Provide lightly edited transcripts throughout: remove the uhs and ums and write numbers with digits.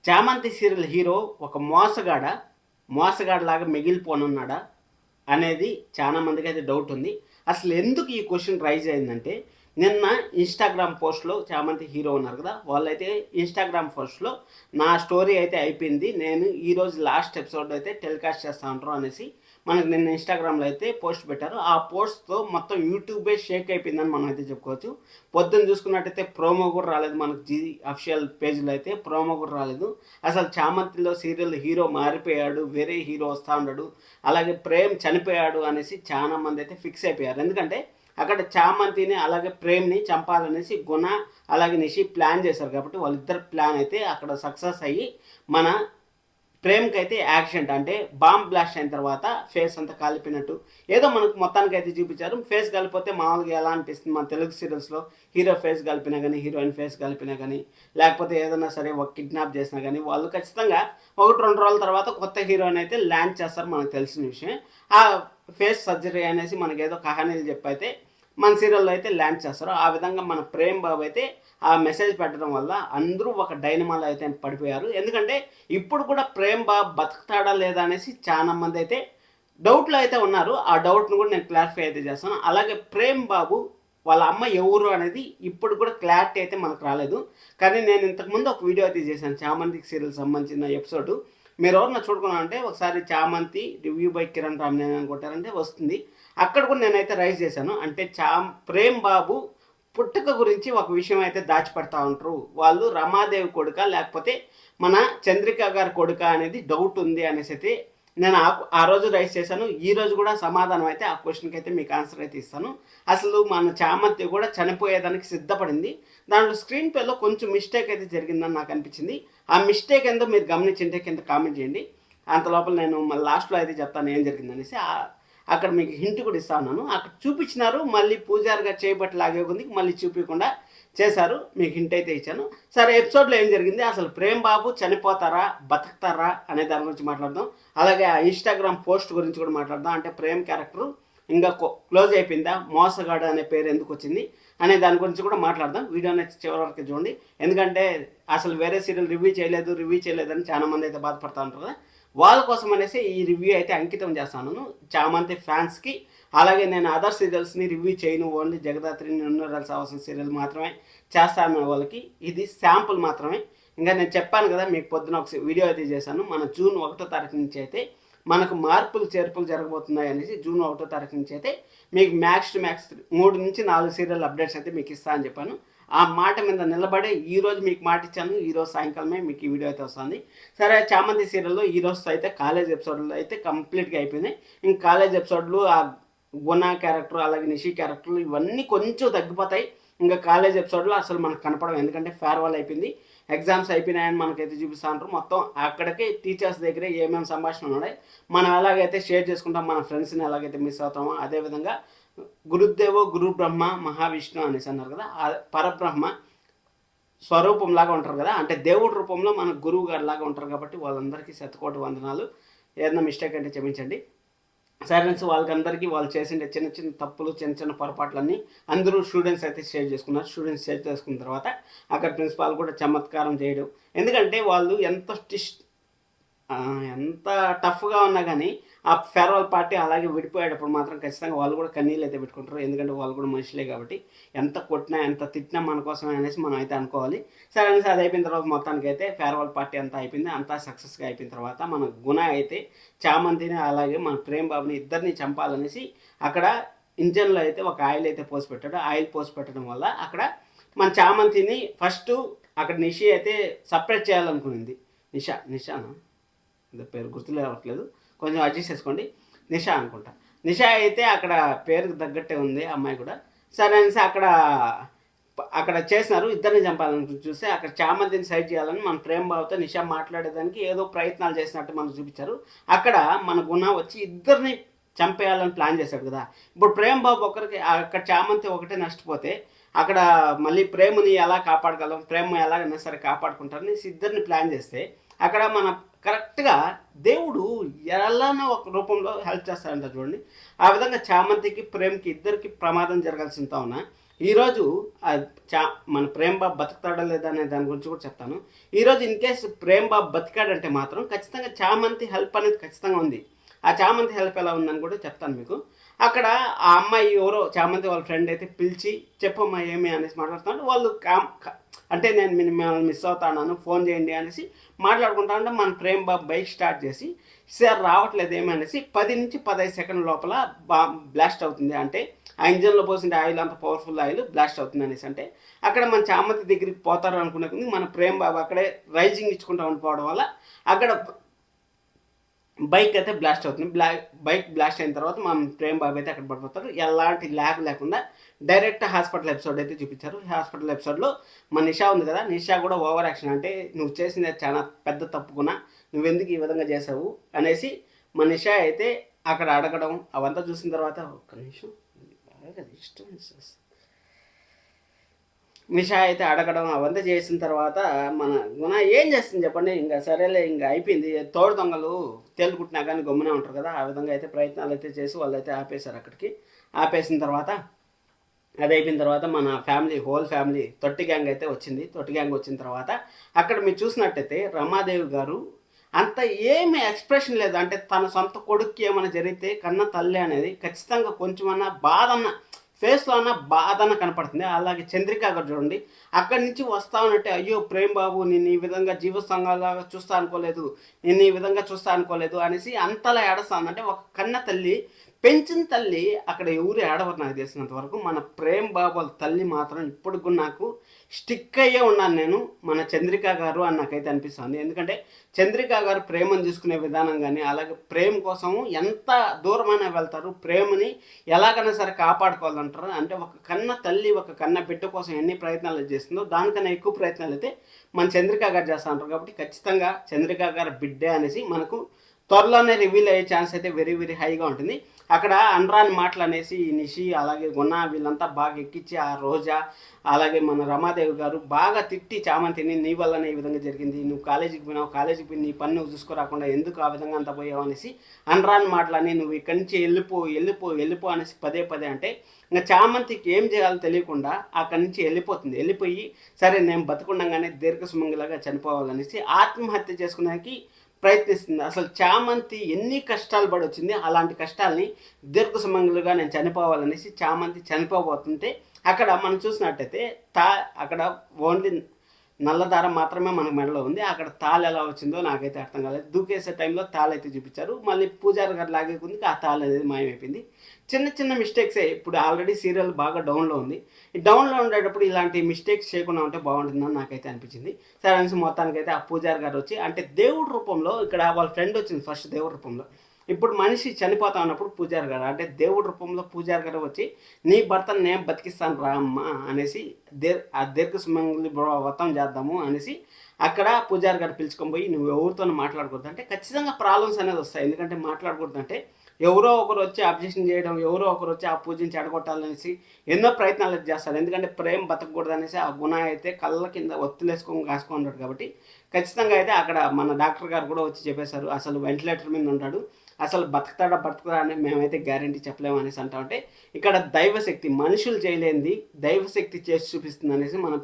చామంతి serial hero ఒక మోసగాడలాగా మిగిలిపోనున్నాడా అనేది చాలా మందికి అయితే డౌట్ ఉంది. అసలు ఎందుకు ఈ క్వశ్చన్ రైజ్ అయిందంటే, నిన్న ఇన్స్టాగ్రామ్ పోస్ట్లో చామంతి హీరో ఉన్నారు కదా, వాళ్ళైతే ఇన్స్టాగ్రామ్ పోస్ట్లో నా స్టోరీ అయితే అయిపోయింది, నేను ఈరోజు లాస్ట్ ఎపిసోడ్ అయితే టెలికాస్ట్ చేస్తా ఉంటారు అనేసి మనకు నిన్న ఇన్స్టాగ్రామ్లో అయితే పోస్ట్ పెట్టారు. ఆ పోస్ట్తో మొత్తం యూట్యూబే షేక్ అయిపోయిందని మనం అయితే చెప్పుకోవచ్చు. పొద్దున్న చూసుకున్నట్టయితే ప్రోమో కూడా రాలేదు, మనకు జీ అఫిషియల్ పేజ్లో అయితే ప్రోమో కూడా రాలేదు. అసలు చామంతిలో సీరియల్ హీరో మారిపోయాడు, వేరే హీరో వస్తూ ఉన్నాడు, అలాగే ప్రేమ్ చనిపోయాడు అనేసి చాలా మంది అయితే ఫిక్స్ అయిపోయారు. ఎందుకంటే అక్కడ చామంతిని అలాగే ప్రేమ్ని చంపాలనేసి గుణ అలాగే నిషి ప్లాన్ చేశారు కాబట్టి వాళ్ళిద్దరు ప్లాన్ అయితే అక్కడ సక్సెస్ అయ్యి మన ప్రేమ్కి అయితే యాక్సిడెంట్ అంటే బాంబ్ బ్లాస్ట్ అయిన తర్వాత ఫేస్ అంతా కాలిపోయినట్టు ఏదో మనకు మొత్తానికి అయితే చూపించారు. ఫేస్ కలిపితే మామూలుగా ఎలా అనిపిస్తుంది మన తెలుగు సీరియల్స్లో హీరో ఫేస్ కలిపినా కానీ హీరోయిన్ ఫేస్ కలిపినా కానీ లేకపోతే ఏదైనా సరే ఒక కిడ్నాప్ చేసినా కానీ వాళ్ళు ఖచ్చితంగా 1-2 రోజుల తర్వాత కొత్త హీరోయిన్ అయితే ల్యాండ్ చేస్తారు, మనకు తెలిసిన విషయం. ఆ ఫేస్ సర్జరీ అనేసి మనకి ఏదో కహానీలు చెప్పైతే మన సీరియల్లో అయితే ల్యాండ్ చేస్తారు. ఆ విధంగా మన ప్రేమ్ బాబు అయితే ఆ మెసేజ్ పెట్టడం వల్ల అందరూ ఒక డైనమాలో అయితే పడిపోయారు. ఎందుకంటే ఇప్పుడు కూడా ప్రేమ్ బాబు బతుకుతాడా లేదా అనేసి చాలా మంది అయితే డౌట్లో అయితే ఉన్నారు. ఆ డౌట్ను కూడా నేను క్లారిఫై అయితే చేస్తాను. అలాగే ప్రేమ్ బాబు వాళ్ళ అమ్మ ఎవరు అనేది ఇప్పుడు కూడా క్లారిటీ అయితే మనకు రాలేదు. కానీ నేను ఇంతకుముందు ఒక వీడియో అయితే చేశాను చామంతి సీరియల్ సంబంధించిన ఎపిసోడ్. మీరు ఎవరన్నా చూడుకున్నారంటే ఒకసారి చామంతి రివ్యూ బై కిరణ్ రామనేని అని కొట్టారంటే వస్తుంది. అక్కడ కూడా నేనైతే రైజ్ చేశాను. అంటే ప్రేమ్ బాబు పుట్టుక గురించి ఒక విషయం అయితే దాచిపెడతా ఉంటారు. వాళ్ళు రమాదేవి కొడుక లేకపోతే మన చంద్రిక గారి కొడుక అనేది డౌట్ ఉంది అనేసి అయితే నేను ఆ రోజు రైజ్ చేశాను. ఈ రోజు కూడా సమాధానం అయితే ఆ క్వశ్చన్కి అయితే మీకు ఆన్సర్ అయితే ఇస్తాను. అసలు మన చామంతి కూడా చనిపోయేదానికి సిద్ధపడింది. దాంట్లో స్క్రీన్ ప్లేలో కొంచెం మిస్టేక్ అయితే జరిగిందని నాకు అనిపించింది. ఆ మిస్టేక్ ఏందో మీరు గమనించింటే కింద కామెంట్ చేయండి. అంత లోపల నేను మళ్ళీ లాస్ట్లో అయితే చెప్తాను ఏం జరిగిందనేసి. అక్కడ మీకు హింట్ కూడా ఇస్తా ఉన్నాను. అక్కడ చూపించినారు, మళ్ళీ పూజారిగా చేయబట్టి లాగే ఉంది, మళ్ళీ చూపించకుండా చేశారు. మీకు హింట్ అయితే ఇచ్చాను. సరే, ఎపిసోడ్లో ఏం జరిగింది, అసలు ప్రేమ్ బాబు చనిపోతారా బతుకుతారా అనే దాని గురించి మాట్లాడదాం. అలాగే ఆ ఇన్స్టాగ్రామ్ పోస్ట్ గురించి కూడా మాట్లాడదాం. అంటే ప్రేమ్ క్యారెక్టర్ ఇంకా క్లోజ్ అయిపోయిందా, మోసగాడు అనే పేరు ఎందుకు వచ్చింది అనే దాని గురించి కూడా మాట్లాడదాం. వీడియోని చివరి వరకు చూడండి. ఎందుకంటే అసలు వేరే సీరియల్ రివ్యూ చేయలేదని చాలా మంది అయితే బాధపడుతూ ఉంటారు కదా, వాళ్ళ కోసం అనేసి ఈ రివ్యూ అయితే అంకితం చేస్తాను చామంతి ఫ్యాన్స్కి. అలాగే నేను అదర్ సీరియల్స్ని రివ్యూ చేయను, ఓన్లీ జగదాత్రి నిన్నరాల్సి అవసరం సీరియల్ మాత్రమే చేస్తాను వాళ్ళకి. ఇది శాంపుల్ మాత్రమే. ఇంకా నేను చెప్పాను కదా మీకు పొద్దున ఒక వీడియో అయితే చేశాను. మన జూన్ 1వ తారీఖు నుంచి అయితే మనకు మార్పులు చేర్పులు జరగబోతున్నాయి అనేసి జూన్ 1వ తారీఖు నుంచి అయితే మీకు మ్యాక్స్ టు మ్యాక్స్ 3 నుంచి 4 సీరియల్ అప్డేట్స్ అయితే మీకు ఇస్తా అని చెప్పాను. ఆ మాట మీద నిలబడే ఈరోజు మీకు మాట ఇచ్చాను. ఈరోజు సాయంకాలమే మీకు ఈ వీడియో అయితే వస్తుంది. సరే, చామంతి సీరియల్లో ఈరోజు అయితే కాలేజ్ ఎపిసోడ్లు అయితే కంప్లీట్గా అయిపోయినాయి. ఇంక కాలేజ్ ఎపిసోడ్లు ఆ గుణ క్యారెక్టర్ అలాగే నిషి క్యారెక్టర్లు ఇవన్నీ కొంచెం తగ్గిపోతాయి. ఇంకా కాలేజ్ ఎపిసోడ్లో అసలు మనకు కనపడవు. ఎందుకంటే ఫేర్వెల్ అయిపోయింది, ఎగ్జామ్స్ అయిపోయినాయని మనకైతే చూపిస్తూ ఉంటారు. మొత్తం అక్కడికి టీచర్స్ దగ్గరే ఏమేమి సంభాషణ ఉన్నాయి మనం ఎలాగైతే షేర్ చేసుకుంటాం, మన ఫ్రెండ్స్ని ఎలాగైతే మిస్ అవుతామో అదేవిధంగా గురుదేవో గురు బ్రహ్మ మహావిష్ణు అనేసి అన్నారు కదా, ఆ పరబ్రహ్మ స్వరూపంలాగా ఉంటారు కదా, అంటే దేవుడి రూపంలో మన గురువు గారి లాగా ఉంటారు. కాబట్టి వాళ్ళందరికీ శతకోటి వందనాలు. ఏదైనా మిస్టేక్ అంటే క్షమించండి. సైలెన్స్ వాళ్ళకందరికీ వాళ్ళు చేసిన చిన్న చిన్న తప్పులు చిన్న చిన్న పొరపాట్లన్నీ అందరూ స్టూడెంట్స్ అయితే షేర్ చేసుకున్నారు. స్టూడెంట్స్ షేర్ చేసుకున్న తర్వాత అక్కడ ప్రిన్సిపాల్ కూడా చమత్కారం చేయడం. ఎందుకంటే వాళ్ళు ఎంత టఫ్గా ఉన్నా కానీ ఆ ఫేర్వెల్ పార్టీ అలాగే విడిపోయేటప్పుడు మాత్రం ఖచ్చితంగా వాళ్ళు కూడా కన్నీళ్ళు అయితే పెట్టుకుంటారు. ఎందుకంటే వాళ్ళు కూడా మనుషులే కాబట్టి ఎంత కొట్టినా ఎంత తిట్టినా మన కోసమే అనేసి మనం అయితే అనుకోవాలి. సరే అనేసి అది అయిపోయిన తర్వాత మొత్తానికి అయితే ఫేర్వెల్ పార్టీ అంతా అయిపోయింది. అంతా సక్సెస్గా అయిపోయిన తర్వాత మన గుణ అయితే చామంతిని అలాగే మన ప్రేమ్ బాబుని ఇద్దరిని చంపాలనేసి అక్కడ ఇంజన్లో అయితే ఒక ఆయిల్ అయితే పోసి పెట్టాడు. ఆయిల్ పోసి పెట్టడం వల్ల అక్కడ మన చామంతిని ఫస్ట్ అక్కడ నిషి అయితే సపరేట్ చేయాలనుకునింది. నిషానా పేరు గుర్తులు రావట్లేదు, కొంచెం అడ్జస్ట్ చేసుకోండి. నిషా అనుకుంటా. నిషా అయితే అక్కడ పేరుకు తగ్గట్టే ఉంది అమ్మాయి కూడా. సరే అనేసి అక్కడ చేసినారు, ఇద్దరిని చంపాలని చూస్తే అక్కడ చామంతిని సైడ్ చేయాలని మన ప్రేమ్ బాబుతో నిషా మాట్లాడేదానికి ఏదో ప్రయత్నాలు చేసినట్టు మనకు చూపించారు. అక్కడ మన గుణ వచ్చి ఇద్దరిని చంపేయాలని ప్లాన్ చేశాడు కదా. ఇప్పుడు ప్రేమ్ బాబు ఒకరికి అక్కడ చామంతి ఒకటే నష్టపోతే అక్కడ మళ్ళీ ప్రేమని ఎలా కాపాడగలం, ప్రేమ ఎలాగైనా సరే కాపాడుకుంటారని ఇద్దరిని ప్లాన్ చేస్తే అక్కడ మన కరెక్ట్గా దేవుడు ఎలానో ఒక రూపంలో హెల్ప్ చేస్తాడంట చూడండి. ఆ విధంగా చామంతికి ప్రేమ్కి ఇద్దరికి ప్రమాదం జరగాల్సింతా ఉన్నా ఈరోజు ఆ చా మన ప్రేమ్ బాబు బతుకుతాడా లేదా అనే దాని గురించి కూడా చెప్తాను. ఈరోజు ఇన్ కేసు ప్రేమ్ బాబు బతికాడంటే మాత్రం ఖచ్చితంగా చామంతి హెల్ప్ అనేది ఖచ్చితంగా ఉంది. ఆ చామంతి హెల్ప్ ఎలా ఉందని కూడా చెప్తాను మీకు. అక్కడ ఆ అమ్మాయి ఎవరో చామంతి వాళ్ళ ఫ్రెండ్ అయితే పిలిచి చెప్పమ్మా ఏమి అనేసి మాట్లాడుతున్నాడు. వాళ్ళు అంటే నేను మిమ్మల్ని మిస్ అవుతాను, ఫోన్ చేయండి అనేసి మాట్లాడుకుంటా ఉంటే మన ప్రేమ్ బాబు బైక్ స్టార్ట్ చేసి సార్ రావట్లేదు ఏమి అనేసి 10 నుంచి 15 సెకండ్ల లోపల బ్లాస్ట్ అవుతుంది. అంటే ఆ ఇంజన్లో పోసిన ఆయిల్ అంత పవర్ఫుల్ ఆయిల్ బ్లాస్ట్ అవుతుంది అనేసి అంటే అక్కడ మన చామంతి దగ్గరికి పోతారు అనుకునే మన ప్రేమ్ బాబు అక్కడే రైజింగ్ ఇచ్చుకుంటూ ఉండిపోవడం వల్ల అక్కడ బైక్ అయితే బ్లాస్ట్ అవుతుంది. బైక్ బ్లాస్ట్ అయిన తర్వాత మన ప్రేమ్ బాబు అయితే అక్కడ పడిపోతారు. ఎలాంటి ల్యాగ్ లేకుండా డైరెక్ట్ హాస్పిటల్ ఎపిసోడ్ అయితే చూపించారు. హాస్పిటల్ ఎపిసోడ్లో మన నిషా ఉంది కదా, నిషా కూడా ఓవర్ యాక్షన్ అంటే నువ్వు చేసింది చాలా పెద్ద తప్పుకున్నా, నువ్వెందుకు ఈ విధంగా చేసావు అనేసి మన నిషా అయితే అక్కడ అడగడం అవంతా చూసిన తర్వాత ఒక్క నిమిషం బాగా ఇష్టం నిషా అయితే అడగడం అవంతా చేసిన తర్వాత మన గుణ ఏం చేస్తుంది చెప్పండి, ఇంకా సరేలే ఇంకా అయిపోయింది, తోడు దొంగలు తేలుకుంటున్నా కానీ గమ్మునే ఉంటారు కదా, ఆ విధంగా అయితే ప్రయత్నాలు అయితే చేసి వాళ్ళు అయితే ఆపేశారు. అక్కడికి ఆపేసిన తర్వాత అది అయిపోయిన తర్వాత మన ఫ్యామిలీ హోల్ ఫ్యామిలీ తొట్టి గ్యాంగ్ అయితే వచ్చింది. తొట్టి గ్యాంగ్ వచ్చిన తర్వాత అక్కడ మీరు చూసినట్టయితే రమాదేవి గారు అంత ఏమి ఎక్స్ప్రెషన్ లేదు. అంటే తన సొంత కొడుక్కి ఏమైనా జరిగితే కన్న తల్లి అనేది ఖచ్చితంగా కొంచెమన్నా బాధ అన్న ఫేస్లో అన్న బాధ అన్న కనపడుతుంది. అలాగే చంద్రిక గారు చూడండి, అక్కడి నుంచి వస్తా ఉన్నట్టే అయ్యో ప్రేమ్ బాబు నేను ఈ విధంగా జీవ సంఘాలాగా చూస్తా అనుకోలేదు, నేను ఈ విధంగా చూస్తా అనుకోలేదు అనేసి అంతలా ఏడుస్తాను. అంటే ఒక కన్న తల్లి పెంచిన తల్లి అక్కడ ఎవరు ఏడవరు నాకు తెలిసినంత వరకు. మన ప్రేమ్ బాబు వాళ్ళ తల్లి మాత్రం ఇప్పుడు కూడా నాకు స్టిక్ అయ్యే ఉన్నాను నేను మన చంద్రిక గారు అని నాకైతే అనిపిస్తుంది. ఎందుకంటే చంద్రిక గారు ప్రేమను చూసుకునే విధానం కానీ అలాగే ప్రేమ కోసం ఎంత దూరమైనా వెళ్తారు, ప్రేమని ఎలాగైనా సరే కాపాడుకోవాలంటారు. అంటే ఒక కన్న తల్లి ఒక కన్న బిడ్డ కోసం ఎన్ని ప్రయత్నాలు చేస్తుందో దానికన్నా ఎక్కువ ప్రయత్నాలు అయితే మన చంద్రిక గారు చేస్తూ ఉంటారు. కాబట్టి ఖచ్చితంగా చంద్రిక గారు బిడ్డే అనేసి మనకు త్వరలోనే రివీల్ అయ్యే ఛాన్స్ అయితే వెరీ వెరీ హైగా ఉంటుంది. అక్కడ అనరాని మాటలు అనేసి నిషి అలాగే గుణ వీళ్ళంతా బాగా ఎక్కించి ఆ రోజా అలాగే మన రమాదేవి గారు బాగా తిట్టి చామంతిని నీ వల్లనే ఈ విధంగా జరిగింది, నువ్వు కాలేజీకి పోయినావు, కాలేజీకి పోయి నీ పని నువ్వు చూసుకోరాకుండా ఎందుకు ఆ విధంగా అంత పోయావు అనేసి అనరాని మాటలని నువ్వు ఇక్కడి నుంచి వెళ్ళిపో అనేసి పదే పదే అంటే ఇంకా చామంతికి ఏం చేయాలో తెలియకుండా అక్కడి నుంచి వెళ్ళిపోయి సరే నేను బతుకుండగానే దీర్ఘ సుమంగిలాగా చనిపోవాలనేసి ఆత్మహత్య చేసుకునేకి ప్రయత్నిస్తుంది. అసలు చామంతి ఎన్ని కష్టాలు పడొచ్చింది, అలాంటి కష్టాలని దీర్ఘ సుమంగులుగా నేను చనిపోవాలనేసి చామంతి చనిపోబోతుంటే అక్కడ మనం చూసినట్టయితే అక్కడ ఓన్లీ నల్లదారం మాత్రమే మనకు మెడలో ఉంది. అక్కడ తాళి ఎలా వచ్చిందో నాకైతే అర్థం కాలేదు. దూకేసే టైంలో తాళి అయితే చూపించారు, మళ్ళీ పూజారి గారు లాగే ఉంది, ఆ తాళి అనేది మాయమైపోయింది. చిన్న చిన్న మిస్టేక్సే. ఇప్పుడు ఆల్రెడీ సీరియల్ బాగా డౌన్లో ఉంది. ఈ డౌన్లో ఉండేటప్పుడు ఇలాంటి మిస్టేక్స్ చేయకుండా ఉంటే బాగుంటుందని నాకైతే అనిపించింది. సరే అనేసి మొత్తానికైతే ఆ పూజారి గారు వచ్చి అంటే దేవుడి రూపంలో ఇక్కడ వాళ్ళ ఫ్రెండ్ వచ్చింది ఫస్ట్ దేవుడి రూపంలో. ఇప్పుడు మనిషి చనిపోతా ఉన్నప్పుడు పూజారి గారు అంటే దేవుడి రూపంలో పూజారి గారు వచ్చి నీ భర్తను నేను బతికిస్తాను రా అమ్మ అనేసి ఆ దీర్ఘ సుమంగళి వ్రతం చేద్దాము అనేసి అక్కడ పూజారి గారు పిలుచుకొని పోయి నువ్వు ఎవరితో మాట్లాడకూడదు అంటే ఖచ్చితంగా ప్రాబ్లమ్స్ అనేది వస్తాయి. ఎందుకంటే మాట్లాడకూడదు అంటే ఎవరో ఒకరు వచ్చి అబ్జెక్షన్ చేయడం, ఎవరో ఒకరు వచ్చి ఆ పూజని చెడగొట్టాలనేసి ఎన్నో ప్రయత్నాలు చేస్తారు. ఎందుకంటే ప్రేమ బతకూడదు అనేసి ఆ గుణ అయితే కళ్ళ కింద ఒత్తులేసుకొని కాసుకున్నాడు. కాబట్టి ఖచ్చితంగా అయితే అక్కడ మన డాక్టర్ గారు కూడా వచ్చి చెప్పేశారు అసలు వెంటిలేటర్ మీద ఉంటాడు, అసలు బతుకుతాడా అని మేమైతే గ్యారంటీ చెప్పలేము అనేసి అంటా ఉంటే ఇక్కడ దైవశక్తి మనుషులు చేయలేనిది దైవశక్తి చేసి చూపిస్తుంది అనేసి మన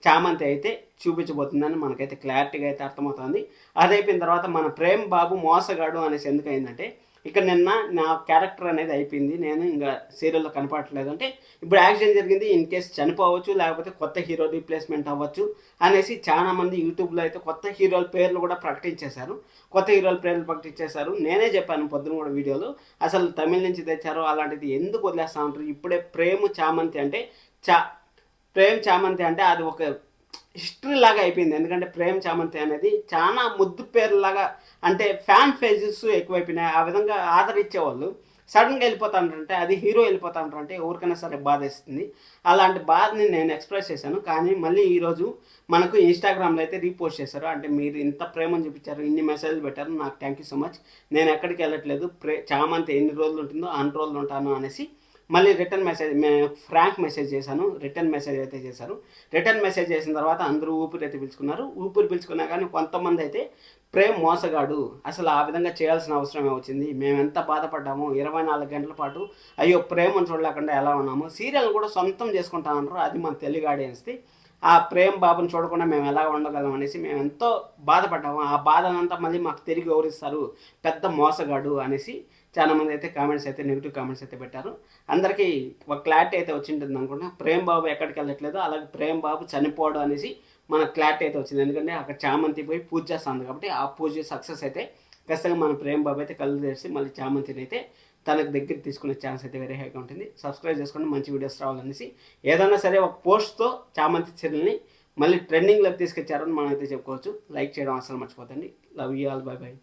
చామంతి అయితే చూపించబోతుందని మనకైతే క్లారిటీగా అయితే అర్థమవుతుంది. అదైపోయిన తర్వాత మన ప్రేమ్ బాబు మోసగాడు అనేసి ఎందుకు అయిందంటే ఇక్కడ నిన్న నా క్యారెక్టర్ అనేది అయిపోయింది, నేను ఇంకా సీరియల్లో కనపడట్లేదు అంటే ఇప్పుడు యాక్సిడెంట్ జరిగింది, ఇన్ కేసు చనిపోవచ్చు లేకపోతే కొత్త హీరో రీప్లేస్మెంట్ అవ్వచ్చు అనేసి చాలామంది యూట్యూబ్లో అయితే కొత్త హీరోల పేర్లు కూడా ప్రకటించేశారు. నేనే చెప్పాను పొద్దున కూడా వీడియోలో అసలు తమిళ నుంచి తెచ్చారో అలాంటిది ఎందుకు వదిలేస్తూ ఉంటారు. ఇప్పుడే ప్రేమ్ చామంతి అంటే అది ఒక హిస్టరీ లాగా అయిపోయింది. ఎందుకంటే ప్రేమ్ చామంతి అనేది చాలా ముద్దు పేర్లాగా అంటే ఫ్యాన్ ఫేజెస్ ఎక్కువైపోయినాయి. ఆ విధంగా ఆదరించేవాళ్ళు సడన్గా వెళ్ళిపోతాంటారంటే అది హీరో వెళ్ళిపోతాంటారంటే ఎవరికైనా సరే బాధేస్తుంది. అలాంటి బాధని నేను ఎక్స్ప్రెస్ చేశాను. కానీ మళ్ళీ ఈరోజు మనకు ఇన్స్టాగ్రామ్లో అయితే రీపోస్ట్ చేశారు. అంటే మీరు ఇంత ప్రేమను చూపించారు, ఇన్ని మెసేజ్లు పెట్టారు, నాకు థ్యాంక్ యూ సో మచ్, నేను ఎక్కడికి వెళ్ళట్లేదు, చామంతి ఎన్ని రోజులు ఉంటుందో అన్ని రోజులు ఉంటాను అనేసి మళ్ళీ రిటర్న్ మెసేజ్ ఫ్రాంక్ మెసేజ్ చేశాను. రిటర్న్ మెసేజ్ అయితే చేశారు. రిటర్న్ మెసేజ్ చేసిన తర్వాత అందరూ ఊపిరి అయితే పిలుచుకున్నారు. ఊపిరి పిలుచుకున్నా కానీ కొంతమంది అయితే ప్రేమ్ మోసగాడు, అసలు ఆ విధంగా చేయాల్సిన అవసరమే వచ్చింది, మేము ఎంత బాధపడ్డాము, 24 గంటల పాటు అయ్యో ప్రేమను చూడలేకుండా ఎలా ఉన్నాము, సీరియల్ కూడా సొంతం చేసుకుంటామన్నారు. అది మన తెలుగు ఆడియన్స్ది. ఆ ప్రేమ్ బాబుని చూడకుండా మేము ఎలా ఉండగలం అనేసి మేము ఎంతో బాధపడ్డాము. ఆ బాధనంతా మళ్ళీ మాకు తిరిగి వివరిస్తారు, పెద్ద మోసగాడు అనేసి చాలామంది అయితే కామెంట్స్ అయితే నెగిటివ్ కామెంట్స్ అయితే పెట్టారు. అందరికీ ఒక క్లారిటీ అయితే వచ్చింటుంది అనుకుంటా. ప్రేమ్ బాబు ఎక్కడికి వెళ్ళట్లేదు, అలాగే ప్రేమ్ బాబు చనిపోవడం అనేసి మనకు క్లారిటీ అయితే వచ్చింది. ఎందుకంటే అక్కడ చామంతి పోయి పూజ చేస్తుంది కాబట్టి ఆ పూజ సక్సెస్ అయితే ఖచ్చితంగా మన ప్రేమ్ బాబు అయితే కళ్ళు తెరిచి మళ్ళీ చామంతిని అయితే తనకు దగ్గర తీసుకునే ఛాన్స్ అయితే వెరీ హైగా ఉంటుంది. సబ్స్క్రైబ్ చేసుకోండి, మంచి వీడియోస్ రావాలనేసి. ఏదైనా సరే ఒక పోస్ట్తో చామంతి చర్యల్ని మళ్ళీ ట్రెండింగ్లోకి తీసుకొచ్చారని మనం అయితే చెప్పుకోవచ్చు. లైక్ చేయడం అసలు మర్చిపోతండి. Love you all, bye by.